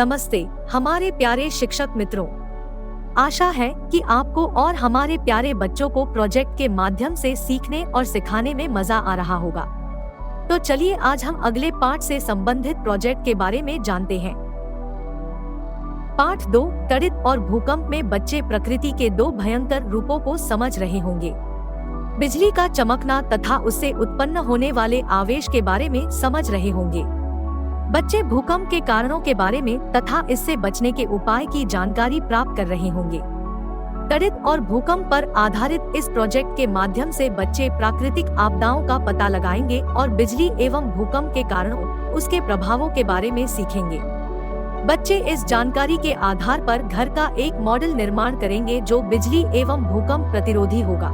नमस्ते हमारे प्यारे शिक्षक मित्रों। आशा है कि आपको और हमारे प्यारे बच्चों को प्रोजेक्ट के माध्यम से सीखने और सिखाने में मजा आ रहा होगा। तो चलिए आज हम अगले पाठ से संबंधित प्रोजेक्ट के बारे में जानते हैं। पाठ 2 तड़ित और भूकंप में बच्चे प्रकृति के दो भयंकर रूपों को समझ रहे होंगे। बिजली का चमकना तथा उससे उत्पन्न होने वाले आवेश के बारे में समझ रहे होंगे। बच्चे भूकंप के कारणों के बारे में तथा इससे बचने के उपाय की जानकारी प्राप्त कर रहे होंगे। तड़ित और भूकंप पर आधारित इस प्रोजेक्ट के माध्यम से बच्चे प्राकृतिक आपदाओं का पता लगाएंगे और बिजली एवं भूकंप के कारणों, उसके प्रभावों के बारे में सीखेंगे। बच्चे इस जानकारी के आधार पर घर का एक मॉडल निर्माण करेंगे जो बिजली एवं भूकंप प्रतिरोधी होगा।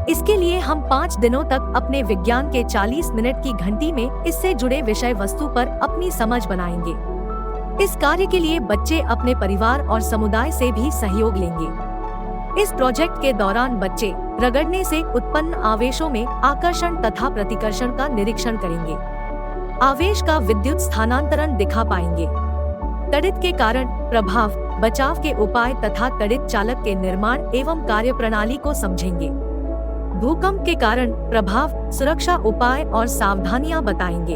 इसके लिए हम 5 दिनों तक अपने विज्ञान के 40 मिनट की घंटी में इससे जुड़े विषय वस्तु पर अपनी समझ बनाएंगे। इस कार्य के लिए बच्चे अपने परिवार और समुदाय से भी सहयोग लेंगे। इस प्रोजेक्ट के दौरान बच्चे रगड़ने से उत्पन्न आवेशों में आकर्षण तथा प्रतिकर्षण का निरीक्षण करेंगे। आवेश का विद्युत स्थानांतरण दिखा पाएंगे। तड़ित के कारण प्रभाव, बचाव के उपाय तथा तड़ित चालक के निर्माण एवं कार्यप्रणाली को समझेंगे। भूकंप के कारण प्रभाव, सुरक्षा उपाय और सावधानियां बताएंगे।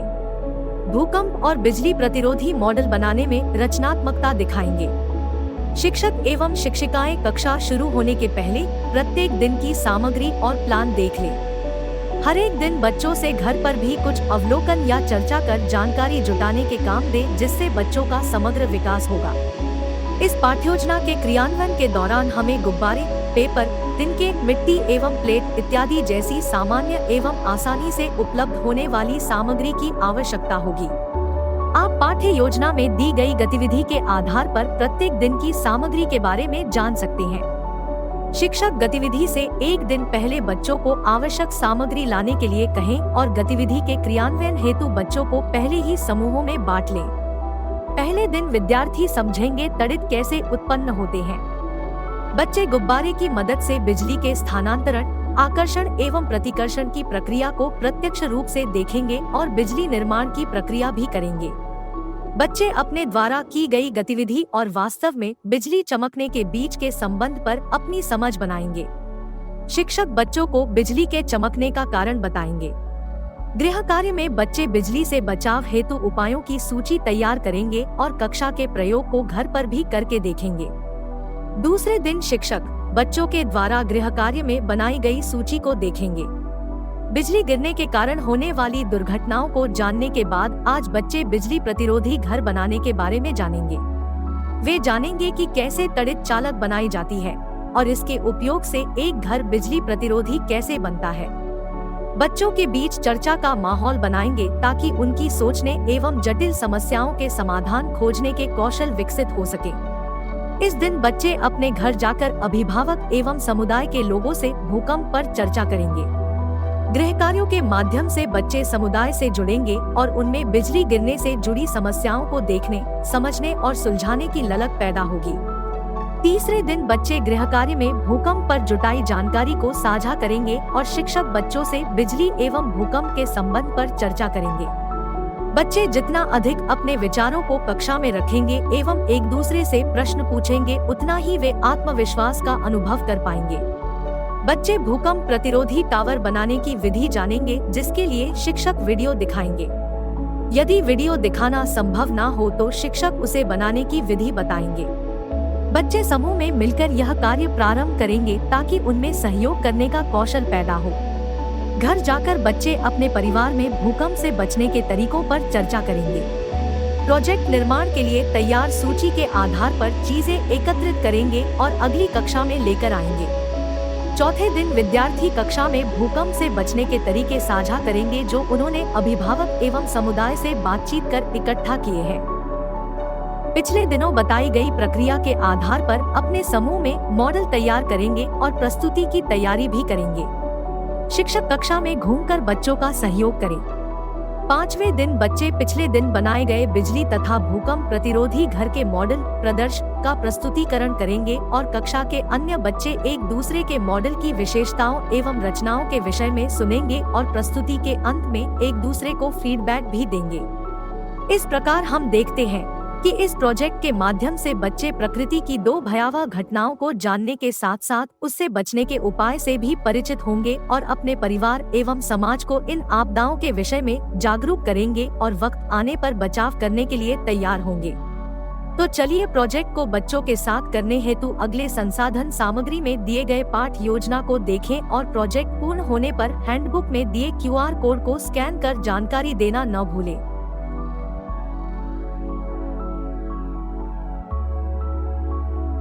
भूकंप और बिजली प्रतिरोधी मॉडल बनाने में रचनात्मकता दिखाएंगे। शिक्षक एवं शिक्षिकाएं कक्षा शुरू होने के पहले प्रत्येक दिन की सामग्री और प्लान देख लें। हर एक दिन बच्चों से घर पर भी कुछ अवलोकन या चर्चा कर जानकारी जुटाने के काम दें, जिससे बच्चों का समग्र विकास होगा। इस पाठ्योजना के क्रियान्वयन के दौरान हमें गुब्बारे, पेपर, तिनके, मिट्टी एवं प्लेट इत्यादि जैसी सामान्य एवं आसानी से उपलब्ध होने वाली सामग्री की आवश्यकता होगी। आप पाठ्य योजना में दी गई गतिविधि के आधार पर प्रत्येक दिन की सामग्री के बारे में जान सकते हैं। शिक्षक गतिविधि से एक दिन पहले बच्चों को आवश्यक सामग्री लाने के लिए कहें और गतिविधि के क्रियान्वयन हेतु बच्चों को पहले ही समूहों में बांट लें। पहले दिन विद्यार्थी समझेंगे तड़ित कैसे उत्पन्न होते हैं। बच्चे गुब्बारे की मदद से बिजली के स्थानांतरण, आकर्षण एवं प्रतिकर्षण की प्रक्रिया को प्रत्यक्ष रूप से देखेंगे और बिजली निर्माण की प्रक्रिया भी करेंगे। बच्चे अपने द्वारा की गई गतिविधि और वास्तव में बिजली चमकने के बीच के संबंध पर अपनी समझ बनाएंगे। शिक्षक बच्चों को बिजली के चमकने का कारण बताएंगे। गृह कार्य में बच्चे बिजली से बचाव हेतु उपायों की सूची तैयार करेंगे और कक्षा के प्रयोग को घर पर भी करके देखेंगे। दूसरे दिन शिक्षक बच्चों के द्वारा गृह कार्य में बनाई गई सूची को देखेंगे। बिजली गिरने के कारण होने वाली दुर्घटनाओं को जानने के बाद आज बच्चे बिजली प्रतिरोधी घर बनाने के बारे में जानेंगे। वे जानेंगे कि कैसे तड़ित चालक बनाई जाती है और इसके उपयोग से एक घर बिजली प्रतिरोधी कैसे बनता है। बच्चों के बीच चर्चा का माहौल बनाएंगे ताकि उनकी सोचने एवं जटिल समस्याओं के समाधान खोजने के कौशल विकसित हो सके। इस दिन बच्चे अपने घर जाकर अभिभावक एवं समुदाय के लोगों से भूकंप पर चर्चा करेंगे। गृह कार्यों के माध्यम से बच्चे समुदाय से जुड़ेंगे और उनमें बिजली गिरने से जुड़ी समस्याओं को देखने, समझने और सुलझाने की ललक पैदा होगी। तीसरे दिन बच्चे गृह कार्य में भूकंप पर जुटाई जानकारी को साझा करेंगे और शिक्षक बच्चों से बिजली एवं भूकंप के संबंध पर चर्चा करेंगे। बच्चे जितना अधिक अपने विचारों को कक्षा में रखेंगे एवं एक दूसरे से प्रश्न पूछेंगे, उतना ही वे आत्मविश्वास का अनुभव कर पाएंगे। बच्चे भूकंप प्रतिरोधी टावर बनाने की विधि जानेंगे, जिसके लिए शिक्षक वीडियो दिखाएंगे। यदि वीडियो दिखाना संभव न हो तो शिक्षक उसे बनाने की विधि बताएंगे। बच्चे समूह में मिलकर यह कार्य प्रारंभ करेंगे ताकि उनमें सहयोग करने का कौशल पैदा हो। घर जाकर बच्चे अपने परिवार में भूकंप से बचने के तरीकों पर चर्चा करेंगे। प्रोजेक्ट निर्माण के लिए तैयार सूची के आधार पर चीजें एकत्रित करेंगे और अगली कक्षा में लेकर आएंगे। चौथे दिन विद्यार्थी कक्षा में भूकंप से बचने के तरीके साझा करेंगे जो उन्होंने अभिभावक एवं समुदाय से बातचीत कर इकट्ठा किए हैं। पिछले दिनों बताई गई प्रक्रिया के आधार पर अपने समूह में मॉडल तैयार करेंगे और प्रस्तुति की तैयारी भी करेंगे। शिक्षक कक्षा में घूमकर बच्चों का सहयोग करें। 5वें दिन बच्चे पिछले दिन बनाए गए बिजली तथा भूकंप प्रतिरोधी घर के मॉडल प्रदर्शन का प्रस्तुतिकरण करेंगे और कक्षा के अन्य बच्चे एक दूसरे के मॉडल की विशेषताओं एवं रचनाओं के विषय में सुनेंगे और प्रस्तुति के अंत में एक दूसरे को फीडबैक भी देंगे। इस प्रकार हम देखते हैं कि इस प्रोजेक्ट के माध्यम से बच्चे प्रकृति की दो भयावह घटनाओं को जानने के साथ साथ उससे बचने के उपाय से भी परिचित होंगे और अपने परिवार एवं समाज को इन आपदाओं के विषय में जागरूक करेंगे और वक्त आने पर बचाव करने के लिए तैयार होंगे। तो चलिए प्रोजेक्ट को बच्चों के साथ करने हेतु अगले संसाधन सामग्री में दिए गए पाठ योजना को देखें और प्रोजेक्ट पूर्ण होने पर हैंडबुक में दिए QR कोड को स्कैन कर जानकारी देना न भूलें।